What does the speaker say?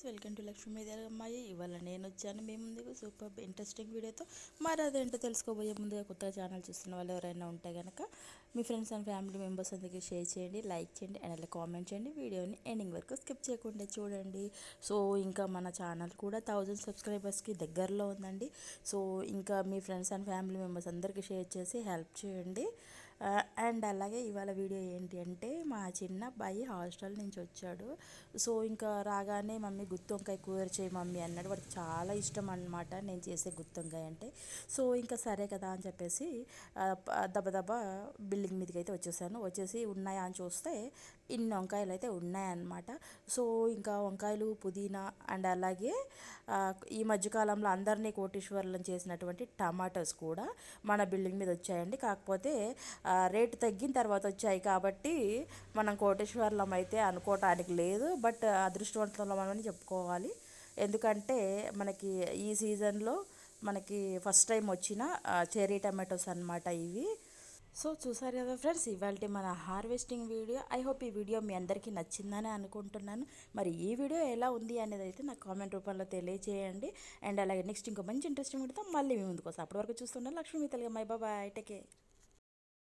Friends, welcome to Lakshmi అమ్మాయి. ఇవాళ నేను వచ్చాను మీ ముందుకు సూపర్ ఇంట్రెస్టింగ్ వీడియోతో. మరి అదేంటో తెలుసుకోబోయే ముందుగా కొత్తగా ఛానల్ చూస్తున్న వాళ్ళు ఎవరైనా ఉంటే కనుక మీ ఫ్రెండ్స్ అండ్ ఫ్యామిలీ మెంబర్స్ అందరికీ షేర్ చేయండి, లైక్ చేయండి అండ్ అలా కామెంట్ చేయండి. వీడియోని ఎండింగ్ వరకు స్కిప్ చేయకుండా చూడండి. సో ఇంకా మన ఛానల్ కూడా 1000 సబ్స్క్రైబర్స్కి దగ్గరలో ఉందండి. సో ఇంకా మీ ఫ్రెండ్స్ అండ్ ఫ్యామిలీ మెంబర్స్ అందరికీ షేర్ చేసి హెల్ప్ చేయండి. అండ్ అలాగే ఇవాళ వీడియో ఏంటి అంటే, మా చిన్న అబ్బాయి హాస్టల్ నుంచి వచ్చాడు. సో ఇంకా రాగానే మమ్మీ గుత్తి వంకాయ కూర చేయి మమ్మీ అన్నాడు. వాడికి చాలా ఇష్టం అన్నమాట నేను చేసే గుత్తి వంకాయ అంటే. సో ఇంకా సరే కదా అని చెప్పేసి దెబ్బ బిల్డింగ్ మీదకి అయితే వచ్చేసి ఉన్నాయా అని చూస్తే ఇన్ని వంకాయలు అయితే ఉన్నాయన్నమాట. సో ఇంకా వంకాయలు, పుదీనా అండ్ అలాగే ఈ మధ్యకాలంలో అందరినీ కోటీశ్వరులను చేసినటువంటి టమాటోస్ కూడా మన బిల్డింగ్ మీద వచ్చాయండి. కాకపోతే రేటు తగ్గిన తర్వాత వచ్చాయి కాబట్టి మనం కోటేశ్వర్లం అయితే అనుకోవటానికి లేదు. బట్ అదృష్టవంతులమని చెప్పుకోవాలి. ఎందుకంటే మనకి ఈ సీజన్లో మనకి ఫస్ట్ టైం వచ్చిన చెర్రీ టమాటోస్ అన్నమాట ఇవి. సో చూసారు కదా ఫ్రెండ్స్, ఇవాళ మన హార్వెస్టింగ్ వీడియో. ఐ హోప్ ఈ వీడియో మీ అందరికీ నచ్చిందని అనుకుంటున్నాను. మరి ఈ వీడియో ఎలా ఉంది అనేది అయితే నాకు కామెంట్ రూపంలో తెలియజేయండి. అండ్ అలాగే నెక్స్ట్ ఇంకో మంచి ఇంట్రెస్టింగ్ వీడియోతో మళ్ళీ మీ ముందుకు వస్తాను. అప్పటి వరకు చూస్తుండే Lakshmi Telugu. My boy, take care.